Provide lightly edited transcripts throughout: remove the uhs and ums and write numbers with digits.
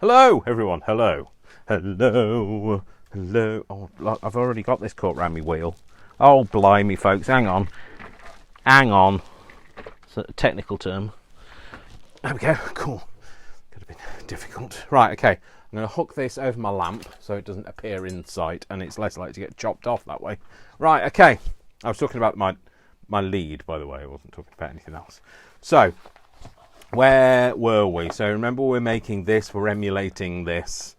Hello, everyone. Hello. Hello. Hello. Oh, I've already got this caught round my wheel. Oh, blimey, folks. Hang on. Hang on. It's a technical term. There we go. Cool. Could have been difficult. Right, okay. I'm going to hook this over my lamp so it doesn't appear in sight and it's less likely to get chopped off that way. Right, okay. I was talking about my lead, by the way. I wasn't talking about anything else. So, where were we? So remember, we're making this, we're emulating this.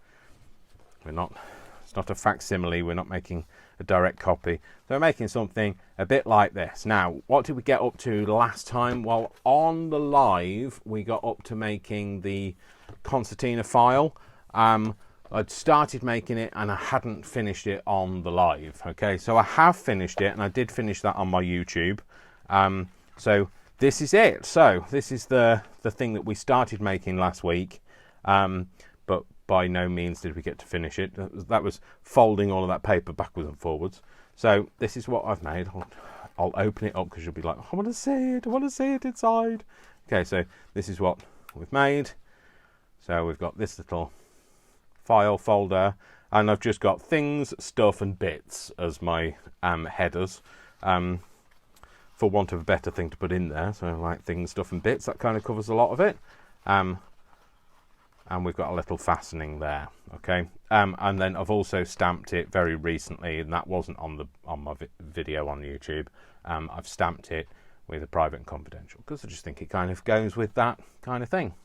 It's not a facsimile, we're not making a direct copy. So we're making something a bit like this. Now, what did we get up to last time? Well, on the live, we got up to making the concertina file. I'd started making it and I hadn't finished it on the live. Okay, so I have finished it and I did finish that on my YouTube. So this is it. So this is the thing that we started making last week, but by no means did we get to finish it. That was folding all of that paper backwards and forwards. So this is what I've made. I'll open it up because you'll be like, I want to see it. I want to see it inside. Okay, so this is what we've made. So we've got this little file folder, and I've just got things, stuff, and bits as my headers. For want of a better thing to put in there, so like things, stuff and bits, that kind of covers a lot of it. And we've got a little fastening there, okay. And then I've also stamped it very recently, and that wasn't on my video on YouTube. I've stamped it with a private and confidential because I just think it kind of goes with that kind of thing.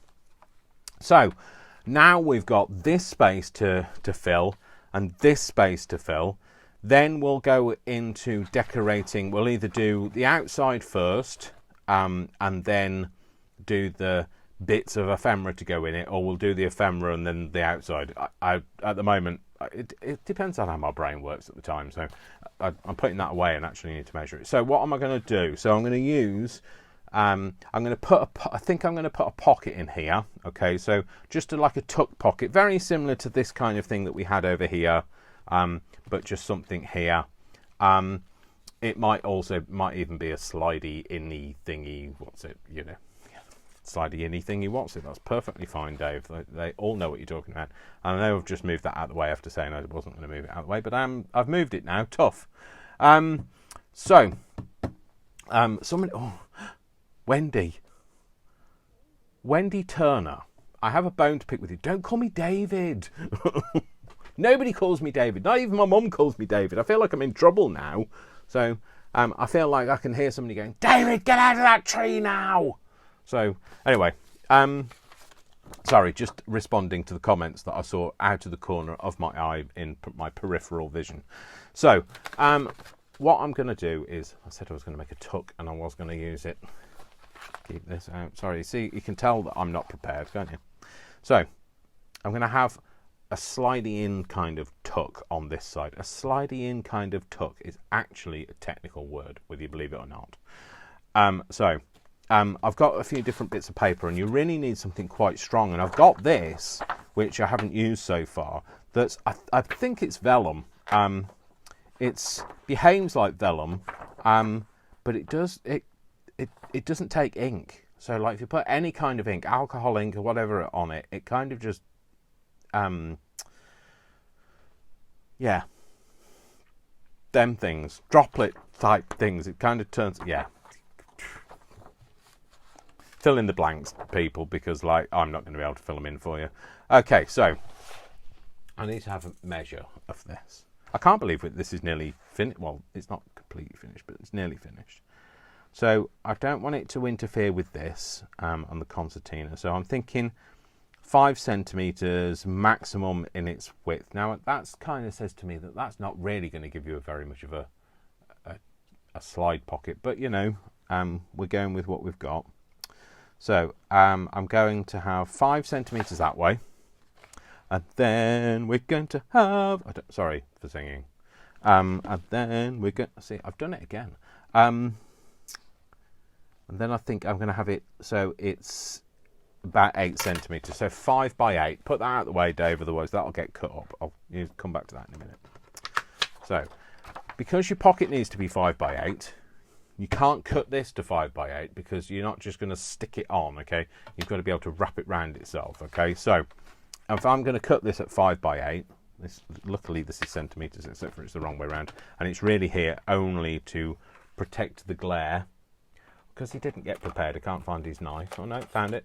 So now we've got this space to fill and this space to fill. Then we'll go into decorating. We'll either do the outside first and then do the bits of ephemera to go in it, or we'll do the ephemera and then the outside. At the moment, it depends on how my brain works at the time. So I'm putting that away and actually need to measure it. So what am I going to do? So I'm going to use, I think I'm going to put a pocket in here. Okay, so just like a tuck pocket, very similar to this kind of thing that we had over here. But just something here. It might even be a slidey inny thingy. What's it? Slidey inny thingy. What's it? That's perfectly fine, Dave. They all know what you're talking about. And I know I've just moved that out of the way after saying I wasn't going to move it out of the way, but I've moved it now. Tough. Wendy Turner. I have a bone to pick with you. Don't call me David. Nobody calls me David. Not even my mum calls me David. I feel like I'm in trouble now. So I feel like I can hear somebody going, David, get out of that tree now. So anyway, sorry, just responding to the comments that I saw out of the corner of my eye in my peripheral vision. So what I'm going to do is, I said I was going to make a tuck and I was going to use it. Keep this out. Sorry, see, you can tell that I'm not prepared, can't you? So I'm going to have a slidey in kind of tuck on this side. A slidey in kind of tuck is actually a technical word, whether you believe it or not. I've got a few different bits of paper, and you really need something quite strong. And I've got this, which I haven't used so far. I think it's vellum. It behaves like vellum, but it doesn't take ink. So like if you put any kind of ink, alcohol ink or whatever on it, it kind of just them things, droplet type things, it kind of turns, fill in the blanks, people, because like I'm not going to be able to fill them in for you. Okay, so I need to have a measure of this. I can't believe this is nearly finished. Well, it's not completely finished, but it's nearly finished. So I don't want it to interfere with this on the concertina, so I'm thinking 5 centimeters maximum in its width. Now that's kind of says to me that that's not really going to give you very much of a slide pocket, but we're going with what we've got. So I'm going to have 5 centimeters that way, and then we're going to have, sorry for singing, and then we're going to see, I've done it again, and then I think I'm going to have it so it's about 8 centimeters, so 5 by 8. Put that out of the way, Dave, otherwise that'll get cut up. I'll come back to that in a minute. So because your pocket needs to be 5 by 8, you can't cut this to 5 by 8 because you're not just going to stick it on, okay? You've got to be able to wrap it round itself, okay? So if I'm going to cut this at 5 by 8, luckily this is centimetres, except for it's the wrong way around, and it's really here only to protect the glare, because he didn't get prepared. I can't find his knife. Oh no, found it.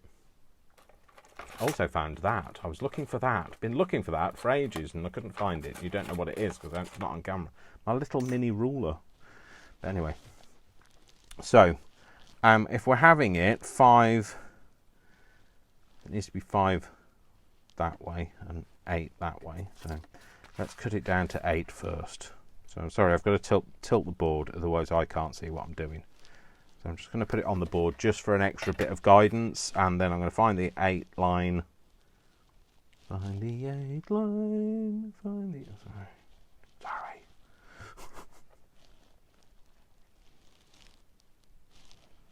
Also found that. I was looking for that. Been looking for that for ages and I couldn't find it. You don't know what it is because it's not on camera. My little mini ruler. But anyway. So, if we're having it 5, it needs to be 5 that way and 8 that way. So let's cut it down to 8 first. So I'm sorry, I've got to tilt the board, otherwise I can't see what I'm doing. So I'm just going to put it on the board just for an extra bit of guidance, and then I'm going to find the 8 line. Find the 8 line. Find the. Sorry.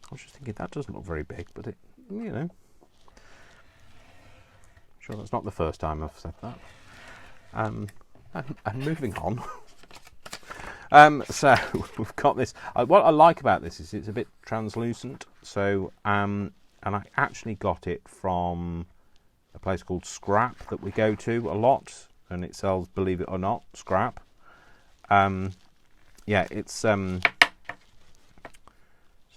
I was just thinking that doesn't look very big, but it, you know. Sure, that's not the first time I've said that. And moving on. So we've got this. What I like about this is it's a bit translucent. So, and I actually got it from a place called Scrap that we go to a lot, and it sells, believe it or not, scrap. Yeah, it's. So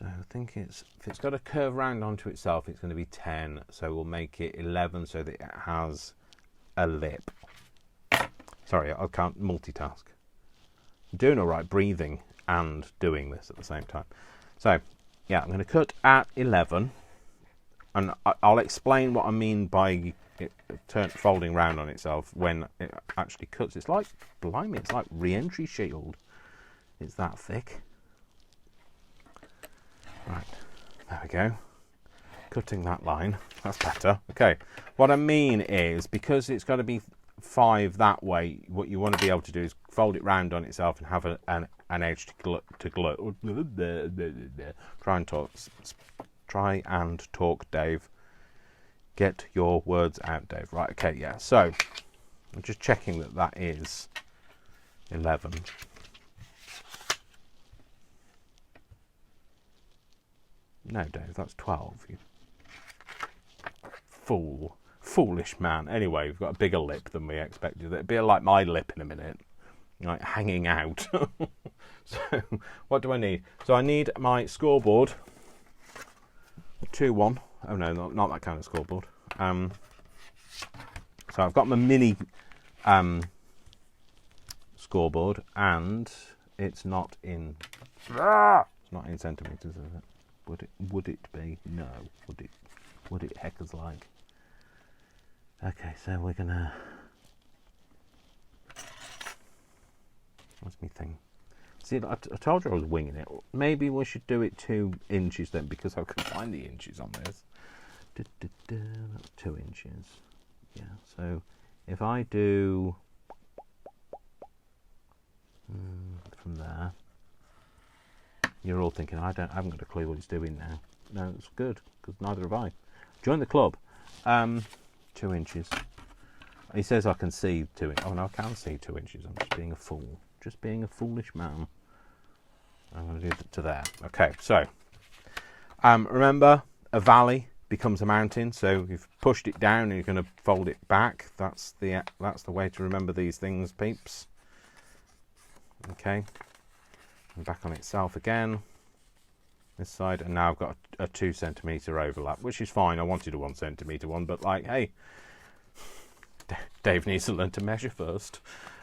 I think if it's got a curve round onto itself, it's going to be 10. So we'll make it 11 so that it has a lip. Sorry, I can't multitask. Doing all right breathing and doing this at the same time. So yeah, I'm going to cut at 11, and I'll explain what I mean by it folding round on itself when it actually cuts. It's like, blimey, it's like re-entry shield. It's that thick. Right, there we go. Cutting that line, that's better. Okay, what I mean is, because it's got to be 5 that way, what you want to be able to do is fold it round on itself and have an edge to glue. Try and talk, Dave. Get your words out, Dave. Right, okay, yeah. So I'm just checking that is 11. No, Dave, that's 12. You fool. Foolish man. Anyway, we've got a bigger lip than we expected. It'll be like my lip in a minute, like hanging out. So what do I need? So I need my scoreboard. 2-1. Oh no, not that kind of scoreboard. So I've got my mini scoreboard, and it's not in. It's not in centimeters, is it? Would it be? No. Would it heckers like? Okay, so we're gonna. What's my thing? See, I told you I was winging it. Maybe we should do it 2 inches then, because I can find the inches on this. That's 2 inches. Yeah. So if I do from there, you're all thinking I haven't got a clue what it's doing now. No, it's good, because neither have I. Join the club. 2 inches. He says I can see 2 inches. Oh no, I can see 2 inches. I'm just being a fool. Just being a foolish man. I'm going to do it to there. Okay, so remember, a valley becomes a mountain. So you've pushed it down and you're going to fold it back. That's the way to remember these things, peeps. Okay, and back on itself again. This side, and now I've got a 2 centimetre overlap, which is fine. I wanted a 1 centimetre one, but like, hey, Dave needs to learn to measure first.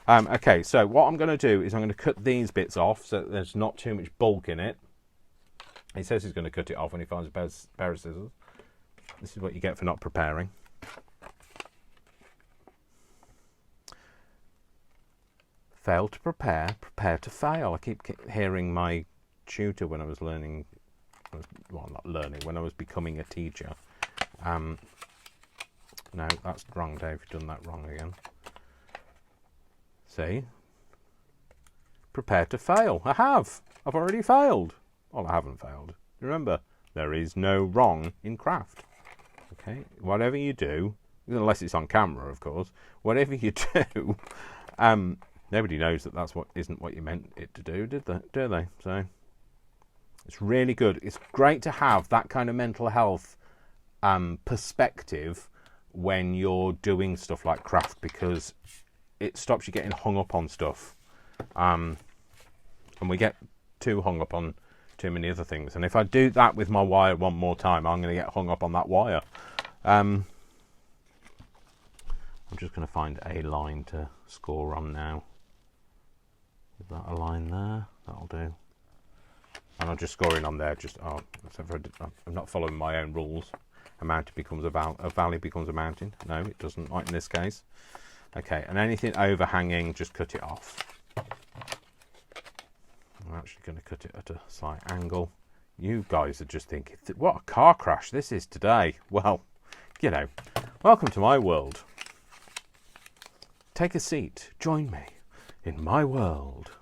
Okay, so what I'm going to do is I'm going to cut these bits off so that there's not too much bulk in it. He says he's going to cut it off when he finds a pair of scissors. This is what you get for not preparing. Fail to prepare, prepare to fail. I keep hearing my tutor when I was learning, well, not learning, when I was becoming a teacher. No, that's wrong, Dave. You've done that wrong again. See? Prepare to fail. I have. I've already failed. Well, I haven't failed. Remember, there is no wrong in craft. Okay? Whatever you do, unless it's on camera, of course, whatever you do, nobody knows that that's what isn't what you meant it to do, do they? So it's really good. It's great to have that kind of mental health perspective when you're doing stuff like craft, because it stops you getting hung up on stuff. And we get too hung up on too many other things. And if I do that with my wire one more time, I'm going to get hung up on that wire. I'm just going to find a line to score on now. Is that a line there? That'll do. And I'm just scoring on there. I'm not following my own rules. A mountain becomes a valley becomes a mountain. No, it doesn't, like in this case. Okay, and anything overhanging, just cut it off. I'm actually going to cut it at a slight angle. You guys are just thinking, what a car crash this is today. Well, you know, welcome to my world. Take a seat. Join me in my world.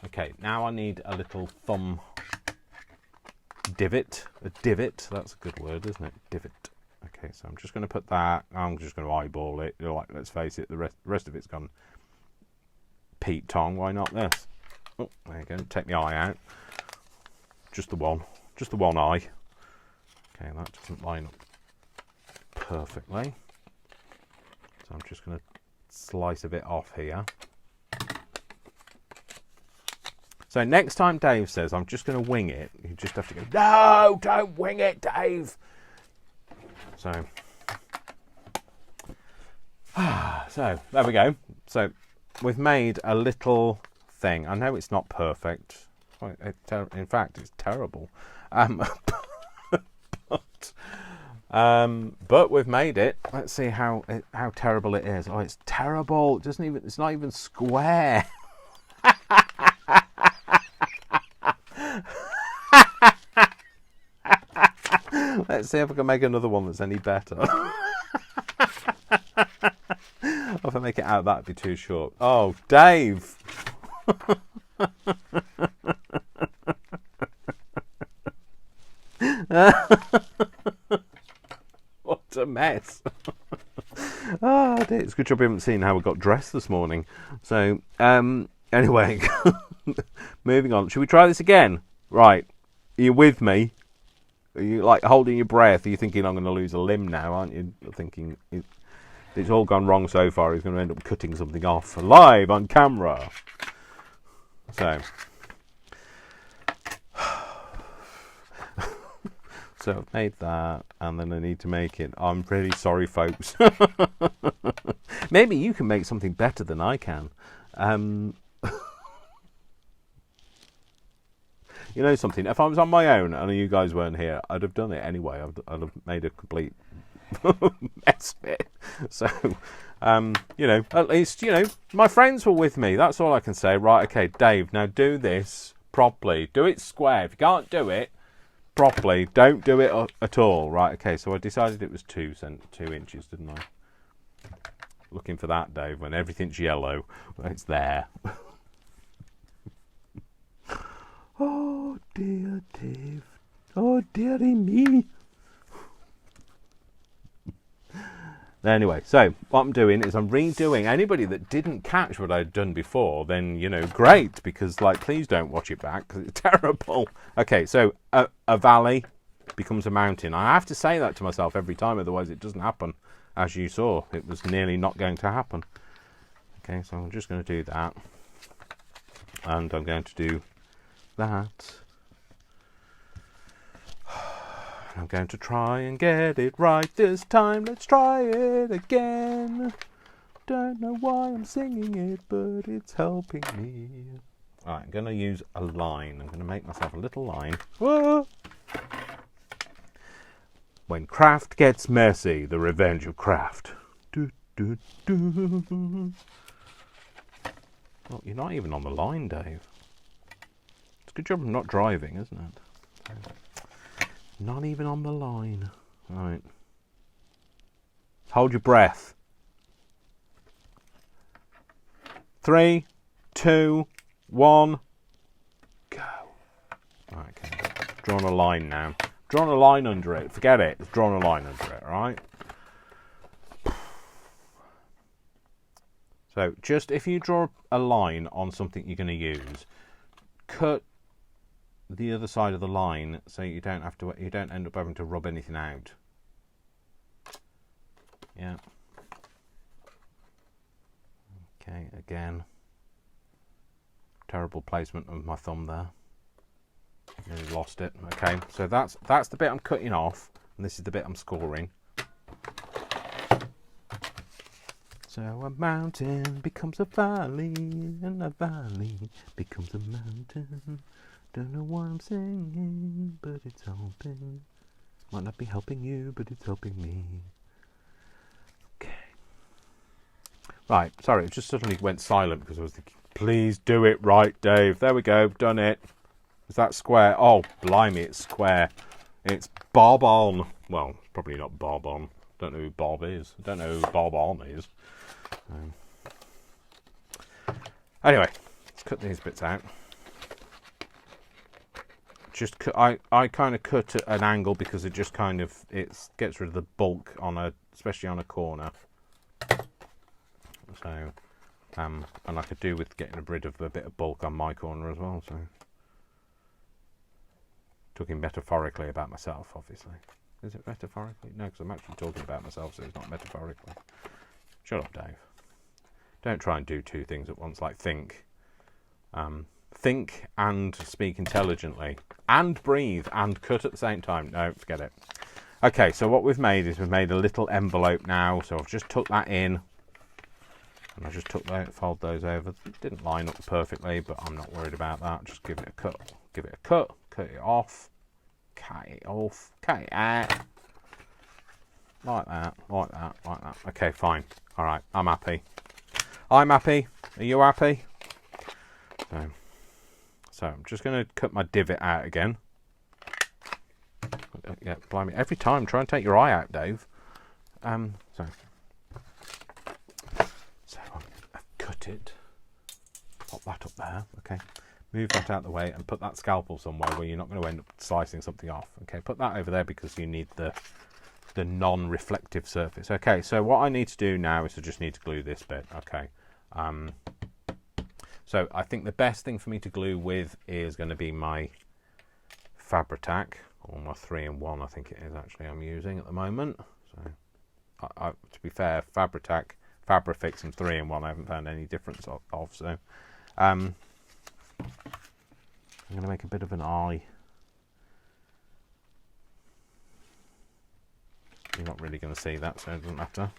Okay, now I need a little thumb divot. A divot. That's a good word, isn't it? Divot. Okay, so I'm just going to put that. I'm just going to eyeball it. You're like, let's face it, the rest of it's gone Pete Tong. Why not this? Oh, there you go. Take the eye out. Just the one eye. Okay, that doesn't line up perfectly. So I'm just going to slice a bit off here. So next time Dave says, I'm just going to wing it, you just have to go, no, don't wing it, Dave. So there we go. So we've made a little thing. I know it's not perfect. In fact, it's terrible. But we've made it. Let's see how terrible it is. Oh, it's terrible. It's not even square. Let's see if I can make another one that's any better. If I make it out, that'd be too short. Oh, Dave. What a mess. Oh, dear. It's a good job we haven't seen how we got dressed this morning. So, anyway, moving on. Should we try this again? Right. Are you with me? Are you like holding your breath? Are you thinking I'm going to lose a limb now, aren't you? You're thinking it's all gone wrong so far. He's going to end up cutting something off live on camera. So I've made that, and then I need to make it. I'm really sorry, folks. Maybe you can make something better than I can. You know something? If I was on my own and you guys weren't here, I'd have done it anyway. I'd have made a complete mess of it. So, you know, at least, you know, my friends were with me. That's all I can say. Right, okay, Dave, now do this properly. Do it square. If you can't do it properly, don't do it at all. Right, okay, so I decided it was 2 inches, didn't I? Looking for that, Dave, when everything's yellow. It's there. Oh, dear Dave. Oh, dearie me. Anyway, so what I'm doing is I'm redoing. Anybody that didn't catch what I'd done before, then, you know, great, because, like, please don't watch it back, because it's terrible. Okay, so a valley becomes a mountain. I have to say that to myself every time, otherwise it doesn't happen. As you saw, it was nearly not going to happen. Okay, so I'm just going to do that. And I'm going to do that. I'm going to try and get it right this time. Let's try it again. Don't know why I'm singing it, but it's helping me. Alright, I'm going to use a line. I'm going to make myself a little line. Whoa! When Craft gets messy, the revenge of Craft. Do, do, do. Oh, you're not even on the line, Dave. It's a good job I'm not driving, isn't it? Not even on the line. Right. Hold your breath. 3, 2, 1, go. Right, okay. Drawn a line now. Drawn a line under it. Forget it. It's drawn a line under it, right? So, just if you draw a line on something you're going to use, cut the other side of the line so you don't end up having to rub anything out. Yeah. Okay, again. Terrible placement of my thumb there. Nearly lost it. Okay, so that's the bit I'm cutting off, and this is the bit I'm scoring. So a mountain becomes a valley, and a valley becomes a mountain. Don't know why I'm singing, but it's helping. Might not be helping you, but it's helping me. Okay. Right, sorry, it just suddenly went silent because I was thinking, please do it right, Dave. There we go, done it. Is that square? Oh, blimey, it's square. It's bob on. Well, probably not bob on. Don't know who Bob is. I don't know who Bob on is. Anyway, let's cut these bits out. Just I kind of cut at an angle because it just kind of gets rid of the bulk especially on a corner. So, and I could do with getting rid of a bit of bulk on my corner as well. So, talking metaphorically about myself, obviously. Is it metaphorically? No, because I'm actually talking about myself, so it's not metaphorically. Shut up, Dave. Don't try and do two things at once, like think. Think and speak intelligently. And breathe and cut at the same time. No, forget it. Okay, so what we've made is we've made a little envelope now. So I've just tucked that in. And I just fold those over. Didn't line up perfectly, but I'm not worried about that. Just give it a cut. Give it a cut. Cut it off. Cut it off. Cut it out. Like that. Like that. Like that. Okay, fine. All right, I'm happy. I'm happy. Are you happy? So I'm just going to cut my divot out again. Yeah, blimey. Every time, try and take your eye out, Dave. So I've cut it. Pop that up there. Okay. Move that out of the way and put that scalpel somewhere where you're not going to end up slicing something off. Okay, put that over there because you need the non-reflective surface. Okay, so what I need to do now is I just need to glue this bit. Okay. So I think the best thing for me to glue with is going to be my Fabri-Tac, or my 3-in-1 I think it is actually I'm using at the moment. So to be fair, Fabri-Tac, Fabrifix and 3-in-1 I haven't found any difference of. So I'm going to make a bit of an eye. You're not really going to see that, so it doesn't matter.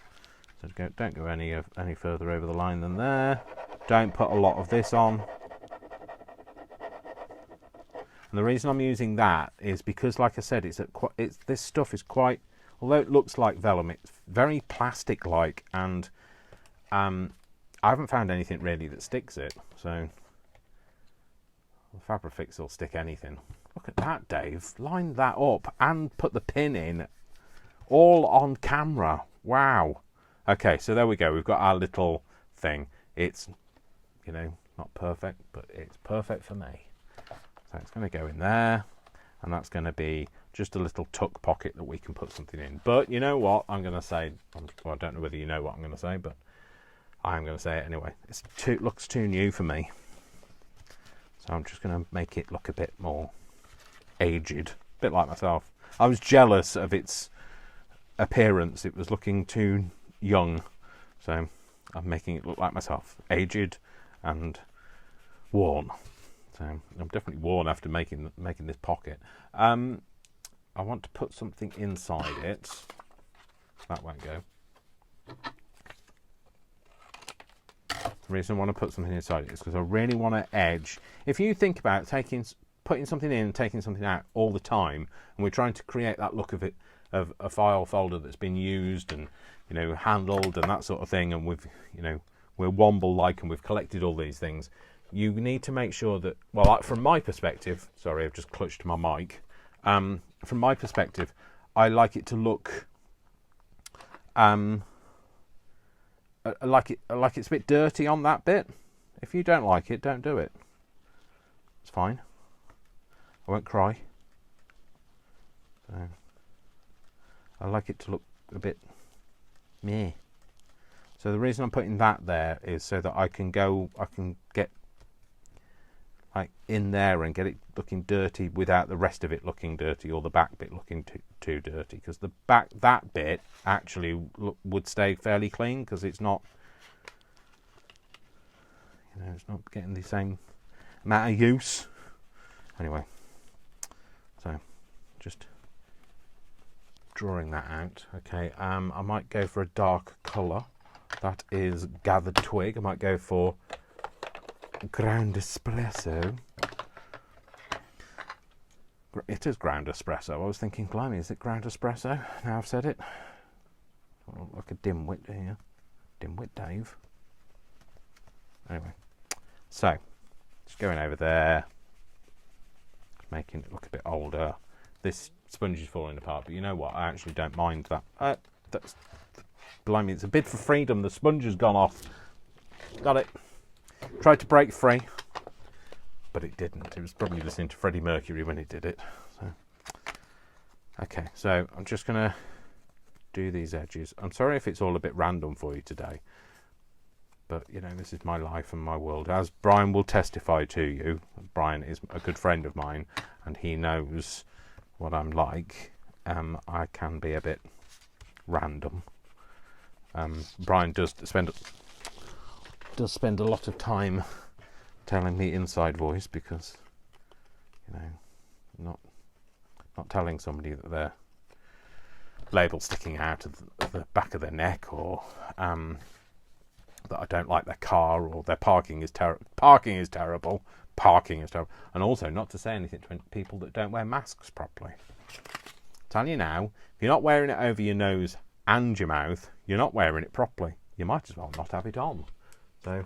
So don't go any further over the line than there. Don't put a lot of this on. And the reason I'm using that is because, like I said, this stuff is quite, although it looks like vellum, it's very plastic-like, and I haven't found anything really that sticks it. So the Fabrifix will stick anything. Look at that, Dave. Line that up and put the pin in, all on camera. Wow. Okay, so there we go. We've got our little thing. It's, not perfect, but it's perfect for me. So it's going to go in there, and that's going to be just a little tuck pocket that we can put something in. But you know what I'm going to say? Well, I don't know whether you know what I'm going to say, but I'm going to say it anyway. It looks too new for me. So I'm just going to make it look a bit more aged, a bit like myself. I was jealous of its appearance. It was looking too young, so I'm making it look like myself, aged and worn. So I'm definitely worn after making this pocket. I want to put something inside it. That won't go. The reason I want to put something inside it is because I really want to edge. If you think about putting something in and taking something out all the time, and we're trying to create that look of a file folder that's been used and handled and that sort of thing, and we're Womble-like and we've collected all these things, you need to make sure that, well, from my perspective, sorry, I've just clutched my mic. From my perspective, I like it to look like it's a bit dirty on that bit. If you don't like it, don't do it. It's fine. I won't cry. So I like it to look a bit meh. So the reason I'm putting that there is so that I can get like in there and get it looking dirty without the rest of it looking dirty, or the back bit looking too dirty, because the back, that bit actually would stay fairly clean, because it's not, you know, it's not getting the same amount of use. Anyway, so just drawing that out. Okay, I might go for a dark colour. That is gathered twig. I might go for ground espresso. It is ground espresso. I was thinking, blimey, is it ground espresso? Now I've said it. I look like a dimwit here. Dimwit Dave. Anyway, so just going over there, making it look a bit older. This sponge is falling apart, but you know what? I actually don't mind that. That's, blimey, it's a bid for freedom. The sponge has gone off. Got it. Tried to break free, but it didn't. It was probably listening to Freddie Mercury when it did it. So, okay, so I'm just going to do these edges. I'm sorry if it's all a bit random for you today, but you know, this is my life and my world. As Brian will testify to you, Brian is a good friend of mine, and he knows what I'm like. I can be a bit random. Brian does spend a lot of time telling me inside voice, because, you know, not telling somebody that their label's sticking out of the back of their neck, or that I don't like their car, or their parking is terrible. Parking is terrible, and also not to say anything to people that don't wear masks properly. Tell you now, if you're not wearing it over your nose and your mouth, you're not wearing it properly. You might as well not have it on. So,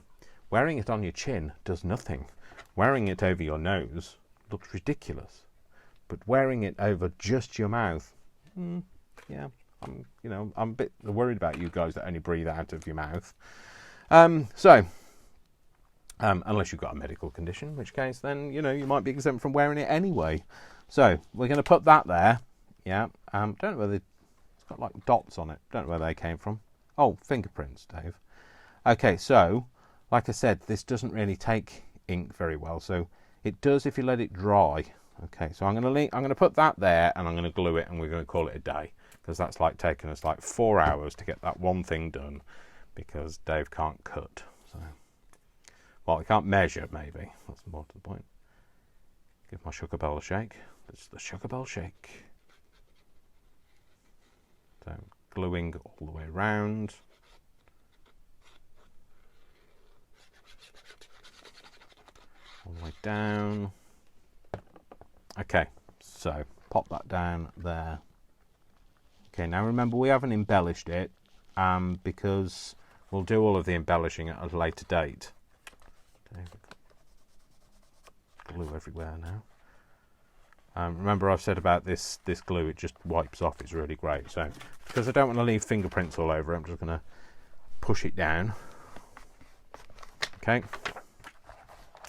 wearing it on your chin does nothing. Wearing it over your nose looks ridiculous. But wearing it over just your mouth, yeah, I'm a bit worried about you guys that only breathe out of your mouth. Unless you've got a medical condition, in which case then, you know, you might be exempt from wearing it anyway. So, we're going to put that there. Yeah, don't know whether it's got like dots on it. Don't know where they came from. Oh, fingerprints, Dave. Okay, so, like I said, this doesn't really take ink very well, so it does if you let it dry. Okay, so I'm going to put that there, and I'm going to glue it, and we're going to call it a day, because that's like taking us like 4 hours to get that one thing done, because Dave can't cut. So, well, he can't measure, maybe. That's more to the point. Give my sugar bell a shake. It's the sugar bell shake. So, gluing all the way around. All the way down. Okay, so pop that down there. Okay, now remember, we haven't embellished it, because we'll do all of the embellishing at a later date. Glue everywhere now. Remember, I've said about this glue, it just wipes off. It's really great. So, because I don't want to leave fingerprints all over, I'm just going to push it down. Okay.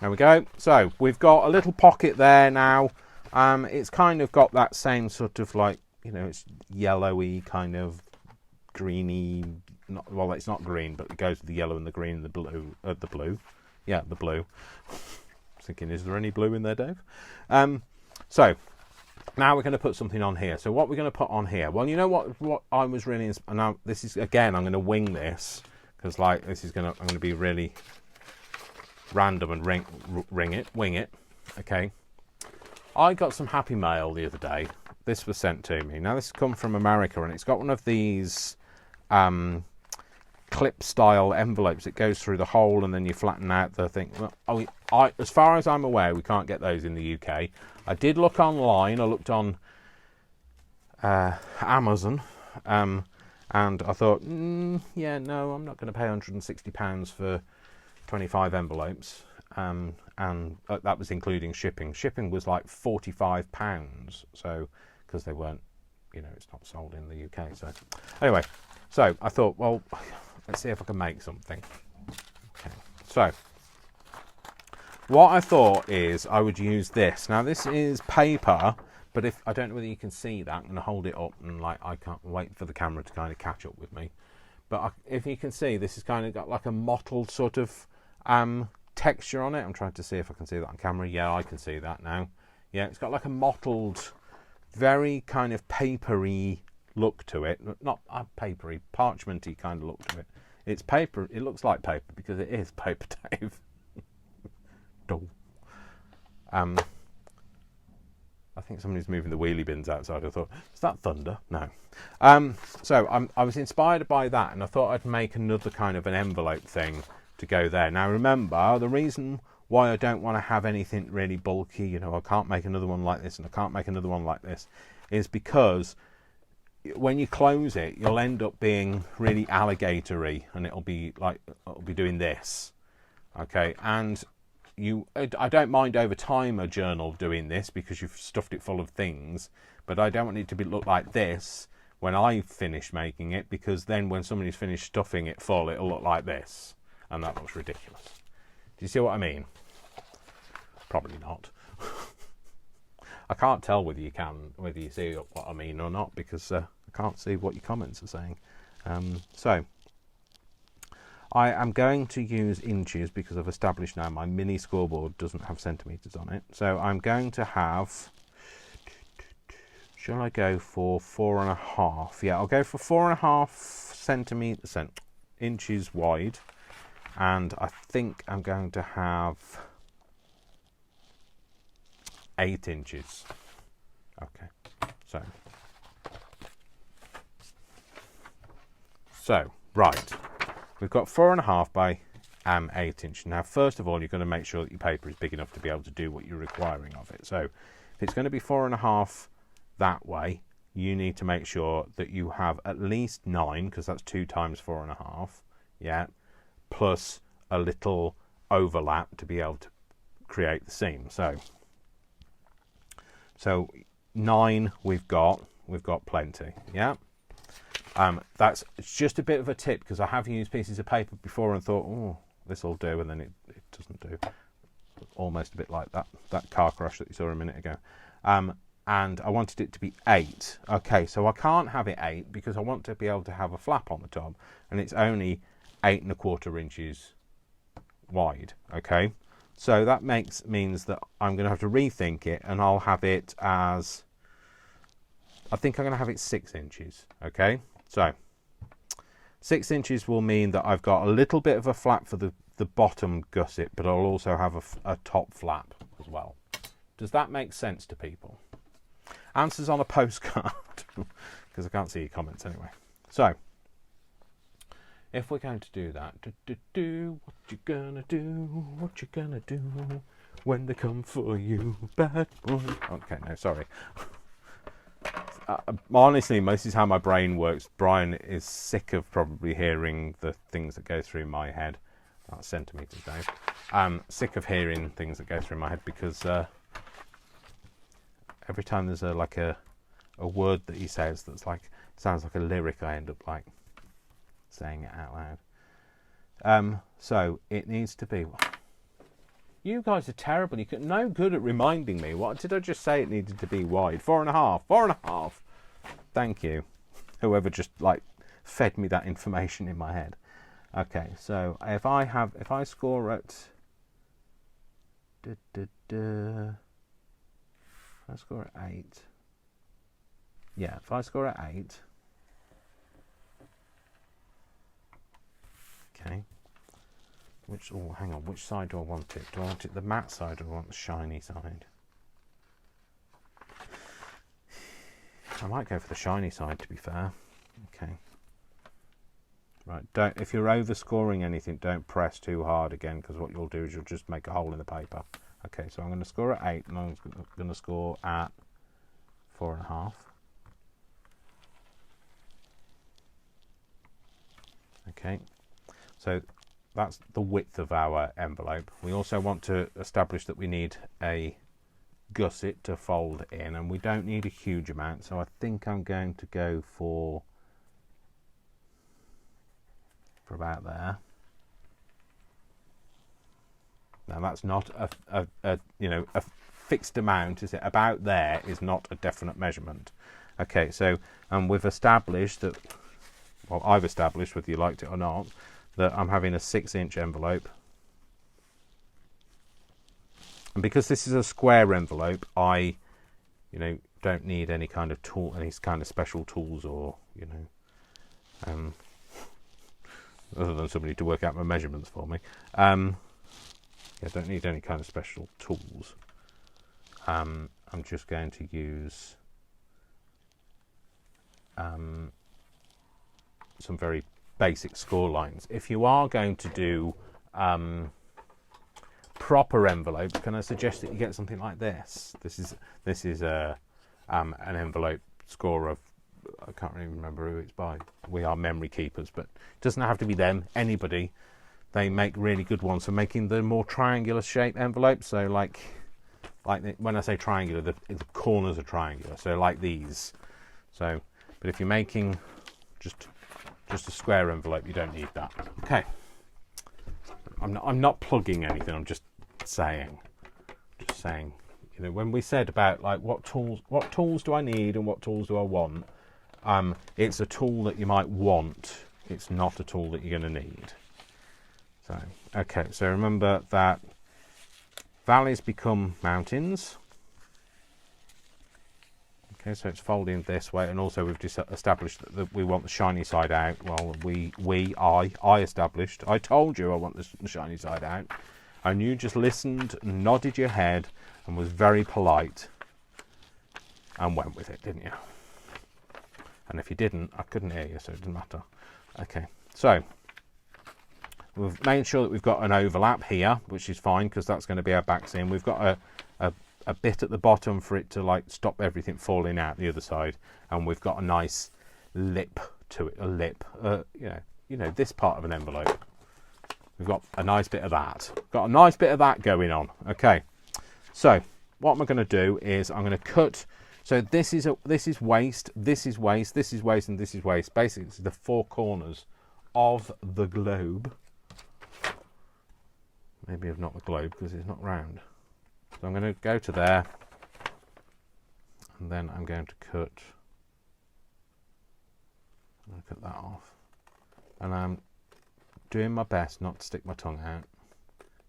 There we go. So, we've got a little pocket there now. It's kind of got that same sort of, like, you know, it's yellowy, kind of greeny. Well, it's not green, but it goes with the yellow and the green and the blue. The blue. Yeah, the blue. I was thinking, is there any blue in there, Dave? So, now we're going to put something on here. So, what we're going to put on here? Well, you know what I was really... Now, this is, again, I'm going to wing this, because, like, I'm going to be really random and wing it. Okay. I got some Happy Mail the other day. This was sent to me. Now, this has come from America, and it's got one of these clip-style envelopes. It goes through the hole, and then you flatten out the thing. Well, as far as I'm aware, we can't get those in the UK. I did look online. I looked on Amazon, and I thought, yeah, no, I'm not going to pay £160 for 25 envelopes. And that was including shipping. Shipping was like £45, so, because they weren't, you know, it's not sold in the UK. So, anyway, so I thought, well, let's see if I can make something. Okay, so what I thought is I would use this. Now, this is paper, but if I don't know whether you can see that, I'm going to hold it up, and like I can't wait for the camera to kind of catch up with me. But if you can see, this has kind of got like a mottled sort of texture on it. I'm trying to see if I can see that on camera. Yeah, I can see that now. Yeah, it's got like a mottled, very kind of papery look to it. Not papery, parchmenty kind of look to it. It's paper. It looks like paper because it is paper, Dave. I think somebody's moving the wheelie bins outside. I thought, is that thunder? No. So I was inspired by that, and I thought I'd make another kind of an envelope thing to go there. Now remember, the reason why I don't want to have anything really bulky, you know, I can't make another one like this and I can't make another one like this, is because when you close it, you'll end up being really alligatory, and it'll be doing this. Okay, and I don't mind over time a journal doing this because you've stuffed it full of things, but I don't want it to look like this when I finish making it, because then when somebody's finished stuffing it full, it'll look like this, and that looks ridiculous. Do you see what I mean? Probably not. I can't tell whether you see what I mean or not, because I can't see what your comments are saying. So I am going to use inches because I've established now my mini scoreboard doesn't have centimetres on it. So I'm going to have, shall I go for 4.5? Yeah, I'll go for 4.5 inches wide. And I think I'm going to have 8 inches. Okay, so right. We've got 4.5 by 8 inch. Now, first of all, you're going to make sure that your paper is big enough to be able to do what you're requiring of it. So if it's going to be 4.5 that way, you need to make sure that you have at least 9, because that's 2 times 4.5, yeah, plus a little overlap to be able to create the seam. So 9 we've got plenty, yeah. That's just a bit of a tip, because I have used pieces of paper before and thought, oh, this will do, and then it doesn't do. Almost a bit like that car crash that you saw a minute ago. And I wanted it to be 8. Okay, so I can't have it 8 because I want to be able to have a flap on the top, and it's only 8.25 inches wide. Okay, so that means that I'm going to have to rethink it, and I'll have it as, I think I'm going to have it 6 inches. Okay. So 6 inches will mean that I've got a little bit of a flap for the bottom gusset, but I'll also have a top flap as well. Does that make sense to people? Answers on a postcard, because I can't see your comments anyway. So if we're going to do that, what you gonna do? What you gonna do when they come for you, bad boy? Okay, no, sorry. Honestly, this is how my brain works. Brian is sick of probably hearing the things that go through my head. That's centimetres, Dave. I'm sick of hearing things that go through my head, because every time there's a word that he says that's sounds like a lyric, I end up saying it out loud. So it needs to be. You guys are terrible. You're no good at reminding me. What did I just say it needed to be wide? 4.5. 4.5. Thank you. Whoever just fed me that information in my head. Okay, so if I score at I score at 8. Yeah, if I score at 8. Okay. Hang on, which side do I want it? Do I want it the matte side, or do I want the shiny side? I might go for the shiny side, to be fair. Okay. Right, if you're over-scoring anything, don't press too hard again, because what you'll do is you'll just make a hole in the paper. Okay, so I'm going to score at 8, and I'm going to score at 4.5. Okay, so that's the width of our envelope. We also want to establish that we need a gusset to fold in, and we don't need a huge amount, so I think I'm going to go for about there. Now that's not a fixed amount, is it? About there is not a definite measurement. Okay, so we've established that, well, I've established, whether you liked it or not, that I'm having a 6-inch envelope. And because this is a square envelope, I, don't need any kind of tool, any kind of special tools, or other than somebody to work out my measurements for me. I don't need any kind of special tools. I'm just going to use some very basic score lines. If you are going to do proper envelopes, can I suggest that you get something like this? This is an envelope score of, I can't really remember who it's by. We Are Memory Keepers, but it doesn't have to be them. Anybody. They make really good ones for making the more triangular shape envelopes. So like when I say triangular, the corners are triangular. So like these. So, but if you're making just a square envelope, you don't need that. Okay. I'm not plugging anything. I'm just saying. When we said about like what tools do I need and what tools do I want, it's a tool that you might want. It's not a tool that you're going to need. So, okay, so remember that valleys become mountains. Okay, so it's folding this way, and also we've just established that we want the shiny side out. Well, I established. I told you I want the shiny side out, and you just listened, nodded your head, and was very polite, and went with it, didn't you? And if you didn't, I couldn't hear you, so it doesn't matter. Okay, so we've made sure that we've got an overlap here, which is fine because that's going to be our back seam. We've got a bit at the bottom for it to like stop everything falling out the other side, and we've got a nice lip to it. A lip, this part of an envelope. We've got a nice bit of that. Got a nice bit of that going on. Okay, so what I'm going to do is I'm going to cut. So this is waist, this is waist, this is waist, and this is waist. Basically, it's the four corners of the globe. Maybe not the globe because it's not round. So I'm going to go to there, and then I'm going to cut that off. And I'm doing my best not to stick my tongue out.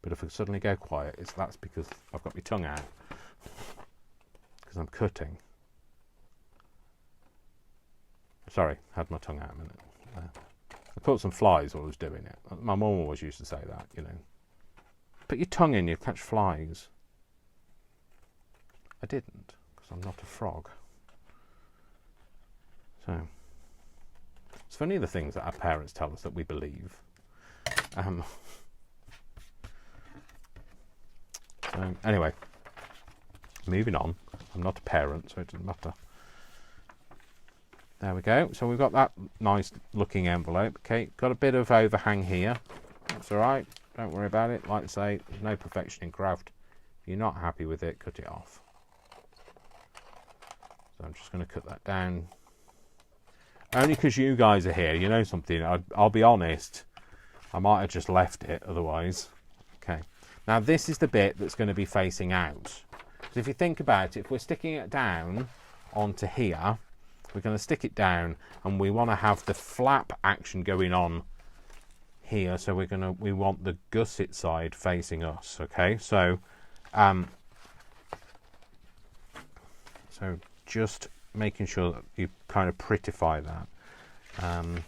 But if I suddenly go quiet, that's because I've got my tongue out. Because I'm cutting. Sorry, had my tongue out a minute. I caught some flies while I was doing it. My mum always used to say that, Put your tongue in, you catch flies. I didn't, because I'm not a frog. So, it's funny the things that our parents tell us that we believe. So, anyway, moving on. I'm not a parent, so it doesn't matter. There we go. So we've got that nice looking envelope. Okay, got a bit of overhang here. That's all right. Don't worry about it. Like I say, there's no perfection in craft. If you're not happy with it, cut it off. So I'm just going to cut that down. Only because you guys are here. You know something? I'll be honest. I might have just left it otherwise. Okay. Now this is the bit that's going to be facing out. Because if you think about it, if we're sticking it down onto here, we're going to stick it down, and we want to have the flap action going on here. So we want the gusset side facing us. Okay. So just making sure that you kind of prettify that. So I'm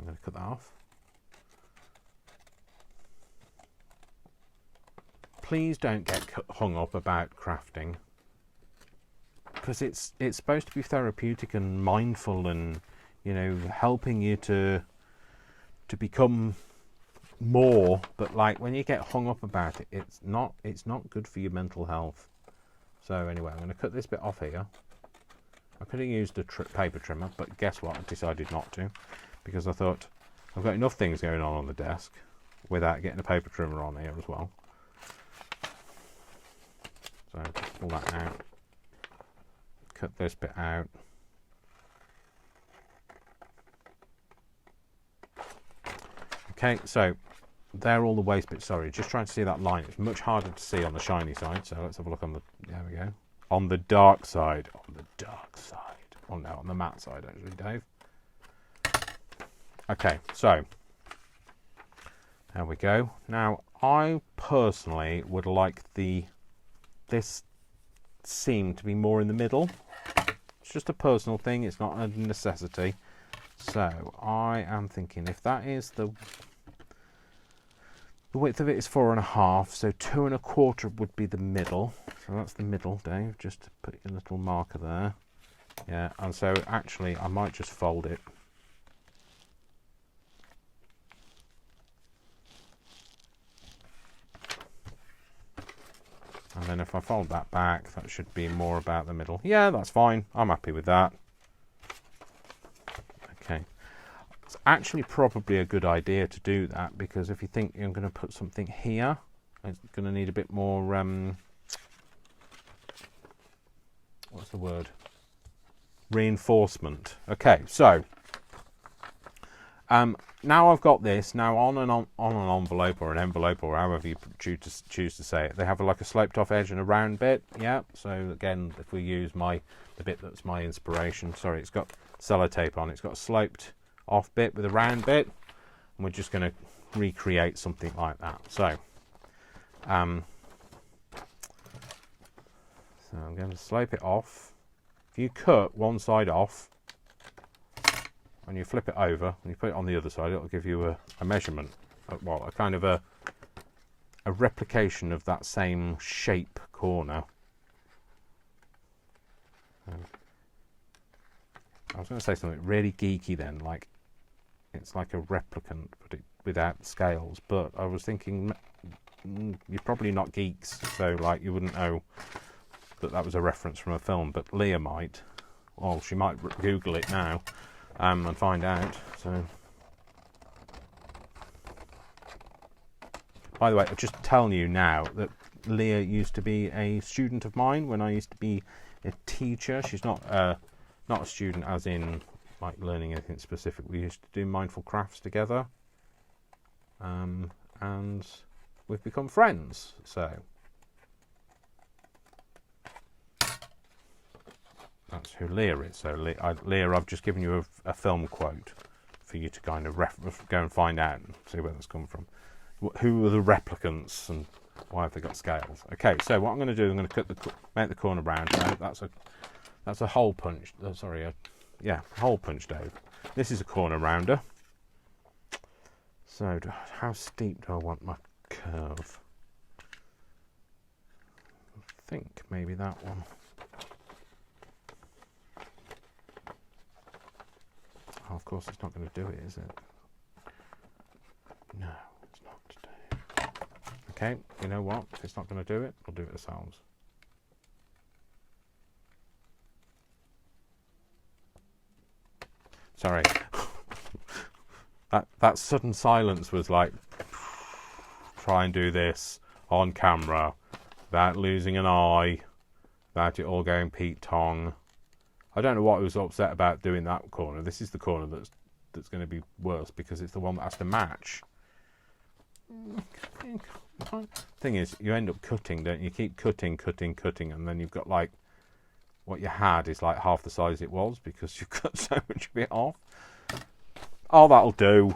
going to cut that off. Please don't get hung up about crafting, because it's supposed to be therapeutic and mindful, and helping you to become more. But like when you get hung up about it, it's not good for your mental health. So anyway, I'm going to cut this bit off here. I could have used a paper trimmer, but guess what? I decided not to, because I thought I've got enough things going on the desk without getting a paper trimmer on here as well. So pull that out. Cut this bit out. Okay, so they're all the waste bits. Sorry, just trying to see that line. It's much harder to see on the shiny side. So let's have a look on the. There we go. On the dark side. On the dark side. Oh no, on the matte side actually, Dave. Okay, so there we go. Now I personally would like this seam to be more in the middle. It's just a personal thing, it's not a necessity. So I am thinking if that is the width of it is 4.5, so 2.25 would be the middle. So that's the middle, Dave, just to put your little marker there. Yeah, and so actually I might just fold it. And then if I fold that back, that should be more about the middle. Yeah, that's fine. I'm happy with that. Okay. It's actually probably a good idea to do that, because if you think you're going to put something here, it's going to need a bit more, what's the word? Reinforcement. Okay, so now I've got this. Now on an envelope or an envelope or however you choose to say it, they have like a sloped off edge and a round bit. Yeah. So again, if we use the bit that's my inspiration. Sorry, it's got sellotape on. It's got a sloped off bit with a round bit, and we're just going to recreate something like that. So, I'm going to slope it off. If you cut one side off, when you flip it over and you put it on the other side, it'll give you a measurement, well, a kind of a replication of that same shape corner. I was going to say something really geeky then, like it's like a replicant, but without scales. But I was thinking, you're probably not geeks, so like you wouldn't know that was a reference from a film. But Leah might. Well, she might Google it now. And find out. So, by the way, I'm just telling you now that Leah used to be a student of mine when I used to be a teacher. She's not a student as in like learning anything specific. We used to do mindful crafts together, and we've become friends. So that's who Leah is. So Leah, I've just given you a film quote for you to kind of go and find out and see where that's come from. Who are the replicants and why have they got scales? Okay, so what I'm going to do, I'm going to make the corner round. That's a hole punch. Hole punch, Dave. This is a corner rounder. So how steep do I want my curve? I think maybe that one. Oh, of course, it's not going to do it, is it? No, it's not today. Okay, you know what? If it's not going to do it, we'll do it ourselves. Sorry. that sudden silence was like, try and do this on camera without losing an eye, without it all going Pete Tong. I don't know what I was upset about doing that corner. This is the corner that's going to be worse because it's the one that has to match. Thing is, you end up cutting, don't you? You keep cutting, and then you've got like what you had is like half the size it was because you cut so much of it off. Oh, that'll do.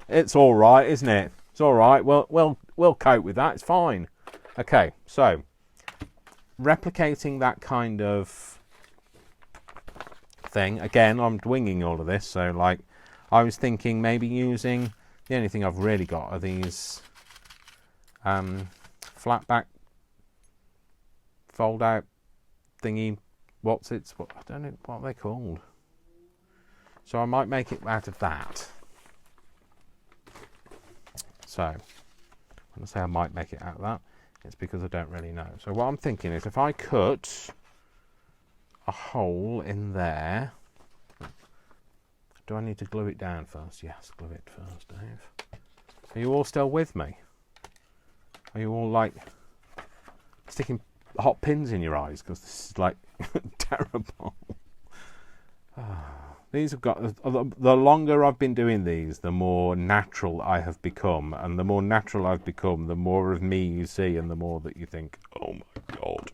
It's all right, isn't it? It's all right. We'll cope with that. It's fine. Okay, so replicating that kind of thing again. I'm winging all of this, so like I was thinking maybe using the only thing I've really got are these flat back fold out thingy. I don't know what they're called. So I might make it out of that. So when I say I might make it out of that, it's because I don't really know. So what I'm thinking is if I cut a hole in there, do I need to glue it down first? Yes, glue it first, Dave. Are you all still with me? Are you all like sticking hot pins in your eyes because this is like terrible? These have got, the longer I've been doing these, the more natural I have become, and the more natural I've become, the more of me you see, and the more that you think, oh my God,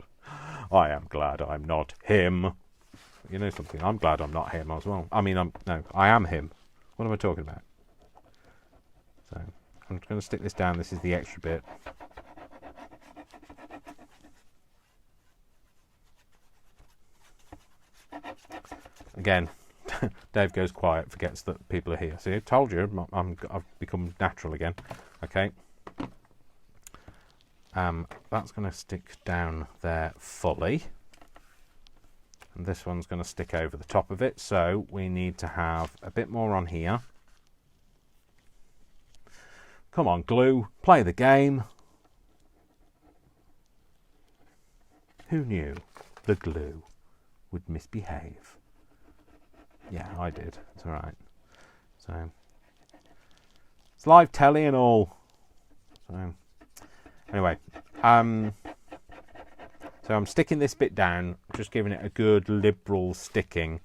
I am glad I'm not him. You know something? I'm glad I'm not him as well. I mean, I am him. What am I talking about? So, I'm just going to stick this down. This is the extra bit. Again, Dave goes quiet, forgets that people are here. See, I told you, I've become natural again. Okay. That's going to stick down there fully. And this one's going to stick over the top of it. So we need to have a bit more on here. Come on, glue. Play the game. Who knew the glue would misbehave? Yeah, I did. It's all right. So it's live telly and all. So anyway, so I'm sticking this bit down, just giving it a good liberal sticking.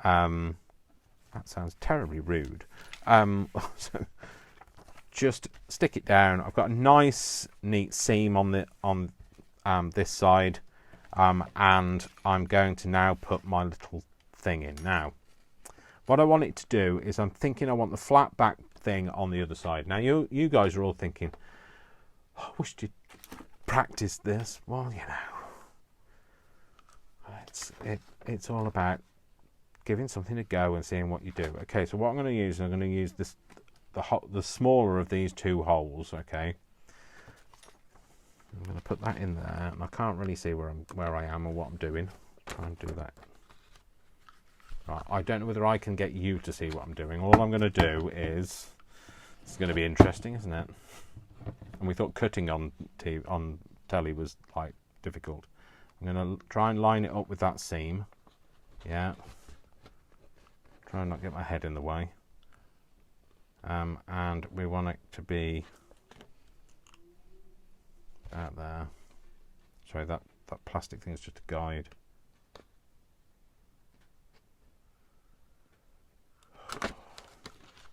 That sounds terribly rude. So just stick it down. I've got a nice, neat seam on this side, and I'm going to now put my little thing in now. What I want it to do is I'm thinking I want the flat back thing on the other side. Now you guys are all thinking, oh, I wish you'd practice this. Well, you know, it's all about giving something a go and seeing what you do. Okay, so what I'm going to use, this the smaller of these two holes. Okay, I'm going to put that in there, and I can't really see where I am or what I'm doing. Try and do that. Right, I don't know whether I can get you to see what I'm doing. All I'm going to do is, it's going to be interesting, isn't it? And we thought cutting on telly was like difficult. I'm going to try and line it up with that seam. Yeah. Try and not get my head in the way. And we want it to be out there. Sorry, that plastic thing is just a guide.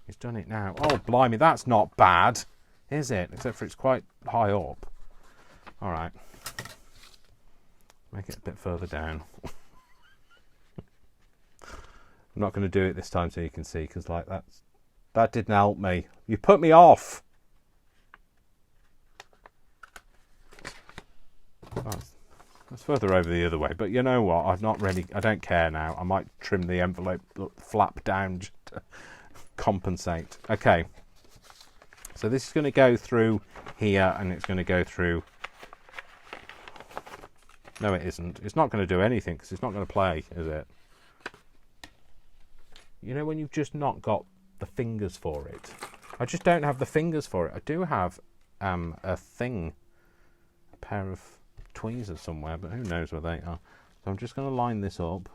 He's done it now. Oh, blimey, that's not bad, is it? Except for it's quite high up. All right. Make it a bit further down. I'm not going to do it this time so you can see, because like that didn't help me. You put me off. Oh, that's further over the other way, but you know what? I don't care now. I might trim the envelope flap down just to compensate. Okay, so this is going to go through here, and it's going to go through. No, it isn't. It's not going to do anything because it's not going to play, is it? You know when you've just not got the fingers for it. I just don't have the fingers for it. I do have a pair of tweezers somewhere, but who knows where they are. So I'm just going to line this up.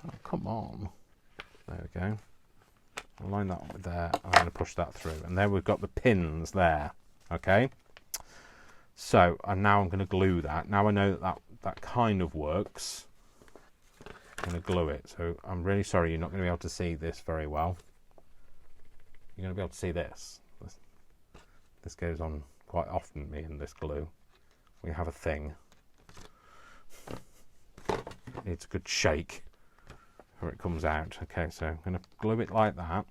Oh, come on. There we go. I'll line that up with there. I'm going to push that through. And there we've got the pins there. Okay. So, and now I'm going to glue that. Now I know that kind of works. I'm going to glue it. So I'm really sorry you're not going to be able to see this very well. You're going to be able to see this. This goes on quite often, me and this glue. We have a thing. It's a good shake before it comes out. Okay, so I'm going to glue it like that.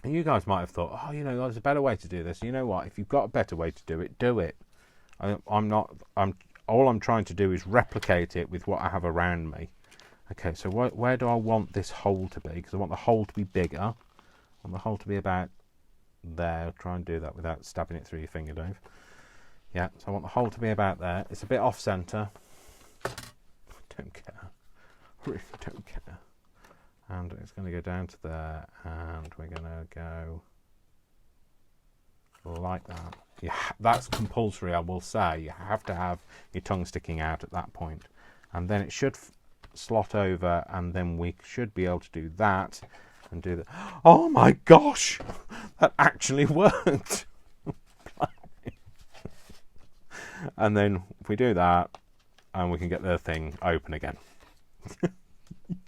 And you guys might have thought, oh, you know, there's a better way to do this. You know what? If you've got a better way to do it, do it. All I'm trying to do is replicate it with what I have around me. Okay, so where do I want this hole to be? Because I want the hole to be bigger. I want the hole to be about there. Try and do that without stabbing it through your finger, Dave. Yeah, so I want the hole to be about there. It's a bit off centre. Don't care. Really don't care. And it's going to go down to there, and we're going to go like that. That's compulsory, I will say. You have to have your tongue sticking out at that point. And then it should slot over, and then we should be able to do that and do that. Oh my gosh! That actually worked! And then if we do that, and we can get the thing open again.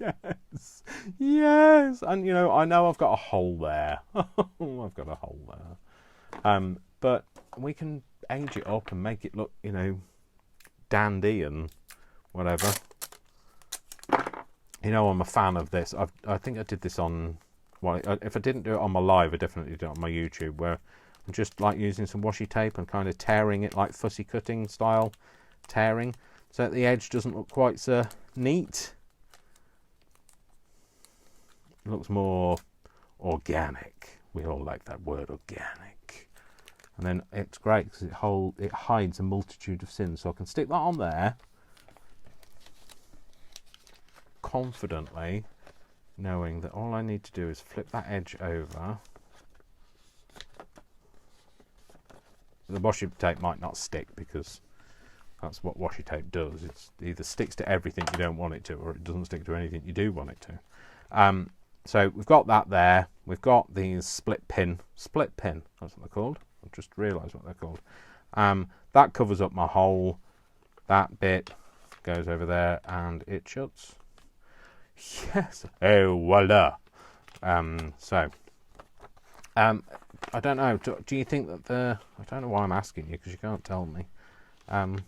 Yes, yes, and you know I've got a hole there. I've got a hole there, but we can age it up and make it look, dandy and whatever. You know, I'm a fan of this. I think I did this on, well, if I didn't do it on my live, I definitely did it on my YouTube, where I'm just like using some washi tape and kind of tearing it like fussy cutting style tearing, so that the edge doesn't look quite so neat. It looks more organic. We all like that word, organic. And then it's great because it hides a multitude of sins. So I can stick that on there confidently, knowing that all I need to do is flip that edge over. The washi tape might not stick because that's what washi tape does. It either sticks to everything you don't want it to, or it doesn't stick to anything you do want it to. So we've got that there. We've got these split pin, that's what they're called. I've just realised what they're called. That covers up my hole. That bit goes over there and it shuts. Yes. Oh, voila. I don't know. Do you think that I don't know why I'm asking you, because you can't tell me. I'm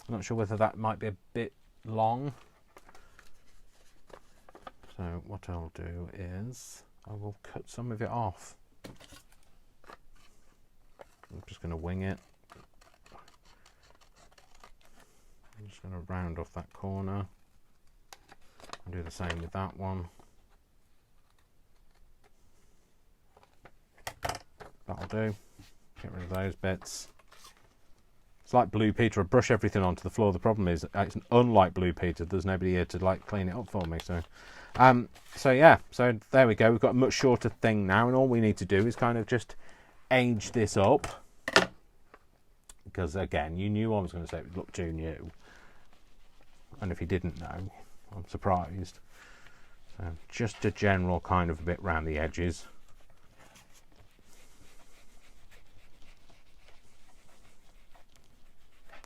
not sure whether that might be a bit long. So what I'll do is I will cut some of it off. I'm just going to wing it. I'm just going to round off that corner and do the same with that one. That'll do. Get rid of those bits. It's like Blue Peter. I brush everything onto the floor. The problem is, it's unlike Blue Peter. There's nobody here to like clean it up for me. So yeah. So there we go. We've got a much shorter thing now, and all we need to do is kind of just age this up. Because again, you knew I was going to say it would look too new, and if you didn't know, I'm surprised. So just a general kind of a bit round the edges.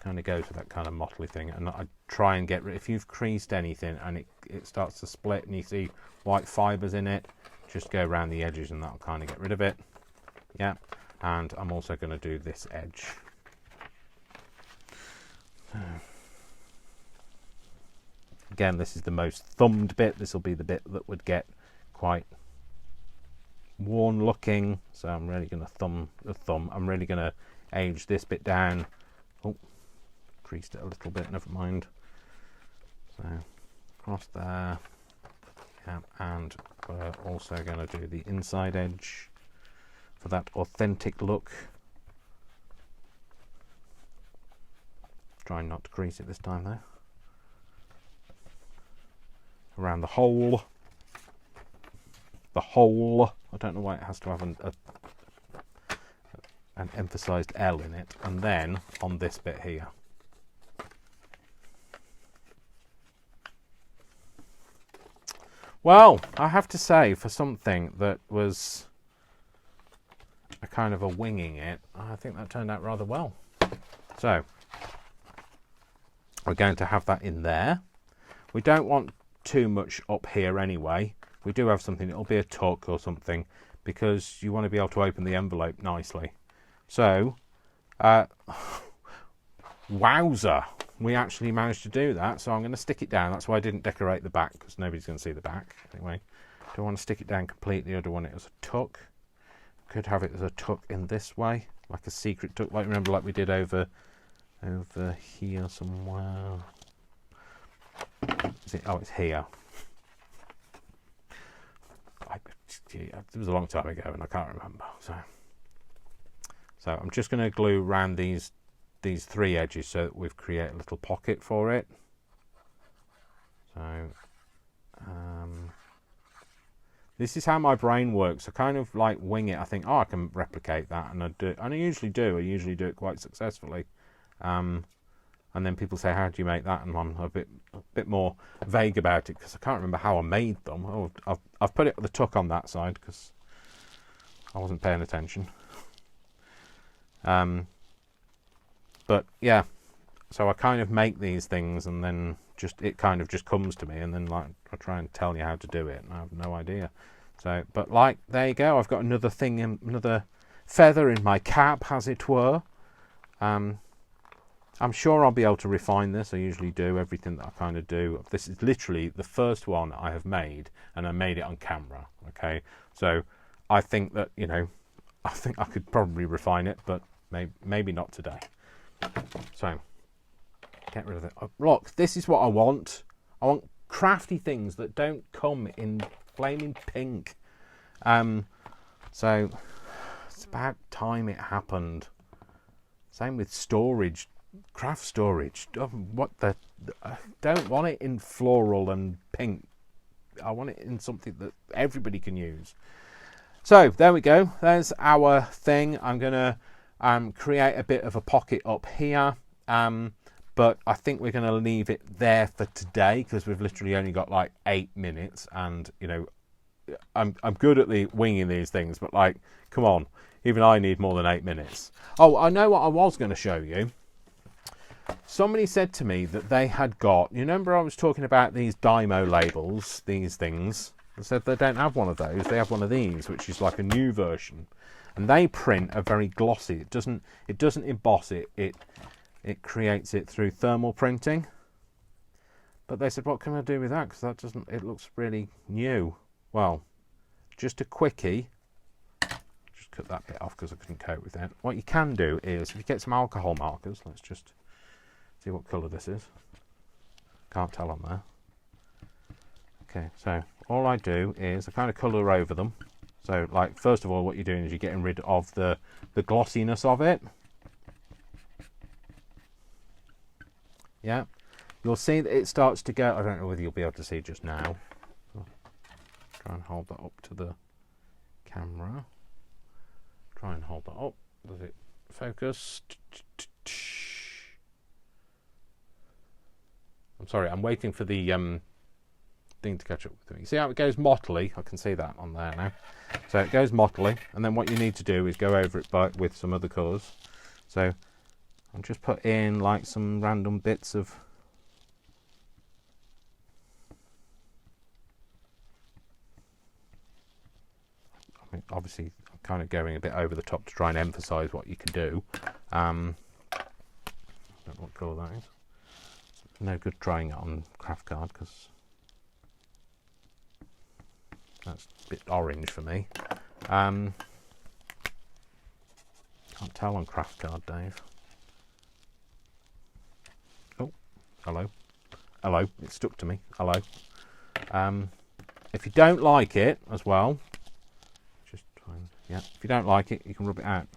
Kind of goes with that kind of motley thing, and I try and get rid. If you've creased anything and it starts to split and you see white fibres in it, just go around the edges and that'll kind of get rid of it. Yeah, and I'm also going to do this edge. Again, this is the most thumbed bit. This will be the bit that would get quite worn looking. So I'm really going to thumb. I'm really going to age this bit down. Oh, creased it a little bit. Never mind. So across there. Yeah, and we're also going to do the inside edge for that authentic look. Trying not to crease it this time though. Around the hole. The hole. I don't know why it has to have an emphasised L in it. And then on this bit here. Well, I have to say, for something that was a kind of a winging it, I think that turned out rather well. So we're going to have that in there. We don't want too much up here anyway. We do have something, it'll be a tuck or something, because you want to be able to open the envelope nicely. So, wowzer, we actually managed to do that. So I'm going to stick it down. That's why I didn't decorate the back, because nobody's going to see the back. Anyway, do I want to stick it down completely, or do I want it as a tuck? Could have it as a tuck in this way, like a secret tuck, like remember, like we did over here somewhere. Is it? Oh, it's here. It was a long time ago and I can't remember. So I'm just going to glue around these three edges so that we've created a little pocket for it. So this is how my brain works. I kind of like wing it. I think, oh, I can replicate that, and I do, and I usually do. I usually do it quite successfully. And then people say, how do you make that? And I'm a bit more vague about it because I can't remember how I made them. Oh, I've put the tuck on that side because I wasn't paying attention. But yeah, so I kind of make these things, and then it kind of just comes to me, and then like I try and tell you how to do it, and I have no idea. So, but like, there you go. I've got another thing, another feather in my cap, as it were. I'm sure I'll be able to refine this. I usually do everything that I kind of do. This is literally the first one I have made, and I made it on camera. Okay, so I think that, you know, I think I could probably refine it, but maybe not today. So get rid of it. Oh, look, this is what I want. I want crafty things that don't come in flaming pink. So it's about time it happened. Same with storage. Craft storage. What the? I don't want it in floral and pink. I want it in something that everybody can use. So there we go. There's our thing. I'm gonna create a bit of a pocket up here, but I think we're gonna leave it there for today because we've literally only got like 8 minutes, and you know, I'm good at winging these things, but like, come on, even I need more than 8 minutes. Oh, I know what I was going to show you. Somebody said to me that they had got, you remember I was talking about these Dymo labels, these things. They said they don't have one of those. They have one of these, which is like a new version, and they print a very glossy. It doesn't emboss it. It creates it through thermal printing. But they said, what can I do with that? Because that doesn't. It looks really new. Well, just a quickie. Just cut that bit off because I couldn't cope with it. What you can do is, if you get some alcohol markers, let's just see what colour this is. Can't tell on there. Okay, so all I do is I kind of colour over them. So, like, first of all, what you're doing is you're getting rid of the glossiness of it. Yeah, you'll see that it starts to go. I don't know whether you'll be able to see just now. Try and hold that up to the camera. Try and hold that up. Does it focus? I'm sorry, I'm waiting for the thing to catch up with me. You see how it goes mottly? I can see that on there now. So it goes mottly, and then what you need to do is go over it with some other colours. So I'll just put in like some random bits of obviously I'm kind of going a bit over the top to try and emphasise what you can do. I don't know what colour that is. No good trying it on craft card because that's a bit orange for me. Can't tell on craft card, Dave. Oh, hello. Hello, it stuck to me. Hello. If you don't like it as well, just try and, yeah, if you don't like it, you can rub it out.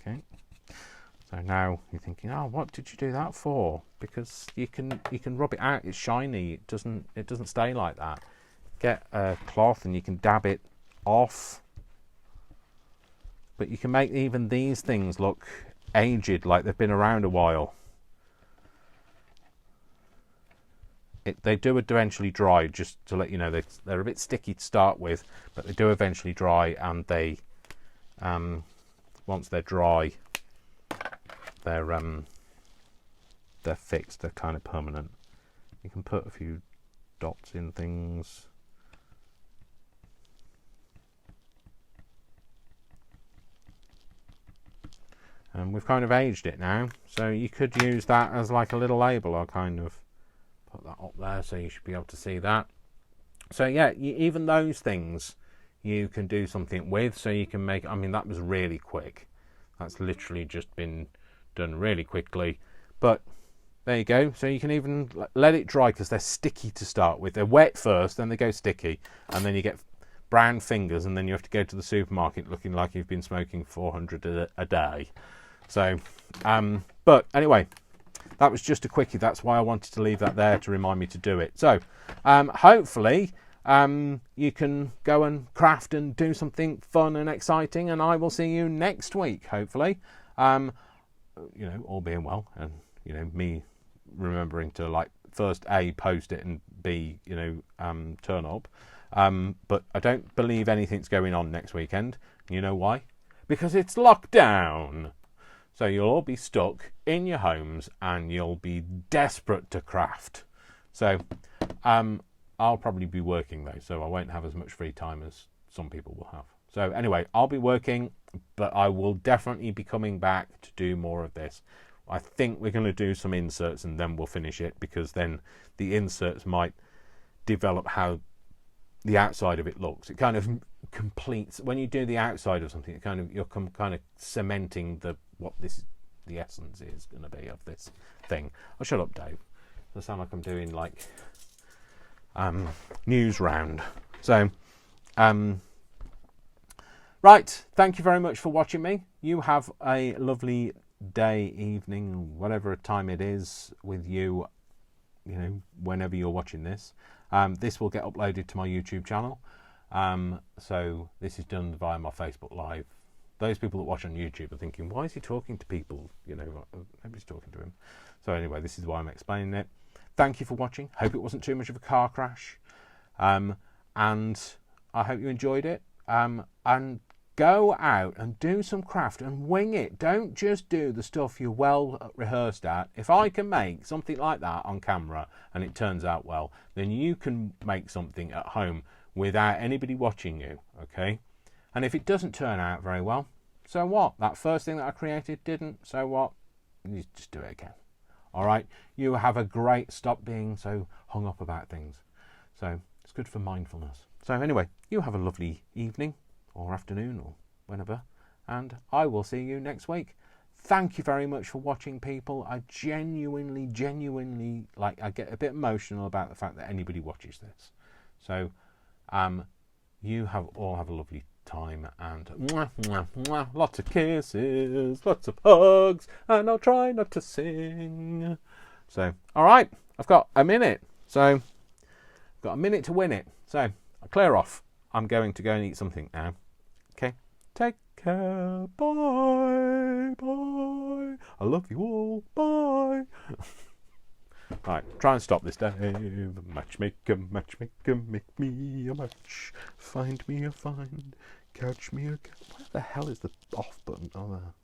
Okay. So now you're thinking, oh, what did you do that for? Because you can rub it out. It's shiny. It doesn't stay like that. Get a cloth and you can dab it off. But you can make even these things look aged, like they've been around a while. They do eventually dry, just to let you know. They're a bit sticky to start with, but they do eventually dry, and they once they're dry, they're fixed. They're kind of permanent. You can put a few dots in things. And we've kind of aged it now, so you could use that as like a little label. I'll kind of put that up there so you should be able to see that. So yeah, even those things you can do something with. So you can make, I mean, that was really quick. That's literally just been done really quickly. But there you go. So you can even let it dry because they're sticky to start with. They're wet first, then they go sticky, and then you get brown fingers, and then you have to go to the supermarket looking like you've been smoking 400 a day. So, but anyway, that was just a quickie. That's why I wanted to leave that there to remind me to do it. So, hopefully, you can go and craft and do something fun and exciting, and I will see you next week, hopefully. You know, all being well, and, you know, me remembering to, like, first A, post it, and B, you know, turn up. But I don't believe anything's going on next weekend. You know why? Because it's lockdown. So you'll all be stuck in your homes and you'll be desperate to craft. So I'll probably be working though, so I won't have as much free time as some people will have. So anyway, I'll be working. but I will definitely be coming back to do more of this. I think we're going to do some inserts and then we'll finish it, because then the inserts might develop how the outside of it looks. It kind of completes when you do the outside of something. It kind of, you're kind of cementing what the essence is going to be of this thing. Oh, shut up, Dave. I sound like I'm doing like news round. So right, thank you very much for watching me. You have a lovely day, evening, whatever time it is with you, you know, whenever you're watching this. This will get uploaded to my YouTube channel. So this is done via my Facebook Live. Those people that watch on YouTube are thinking, why is he talking to people? You know, nobody's talking to him. So anyway, this is why I'm explaining it. Thank you for watching. Hope it wasn't too much of a car crash. And I hope you enjoyed it. And go out and do some craft and wing it. Don't just do the stuff you're well rehearsed at. If I can make something like that on camera and it turns out well, then you can make something at home without anybody watching you, okay? And if it doesn't turn out very well, so what? That first thing that I created didn't, so what? You just do it again. All right? You have a great, stop being so hung up about things. So it's good for mindfulness. So anyway, you have a lovely evening or afternoon or whenever, and I will see you next week. Thank you very much for watching, people. I genuinely, like, I get a bit emotional about the fact that anybody watches this. So you all have a lovely time, and mwah, mwah, mwah, lots of kisses, lots of hugs, and I'll try not to sing. So, all right, I've got a minute. So, I've got a minute to win it. So, I'll clear off. I'm going to go and eat something now. Okay, take care. Bye. Bye. I love you all. Bye. Right, try and stop this, Dave. Matchmaker, matchmaker, make me a match. Find me a find. Catch me a... Where the hell is the off button? Oh, there.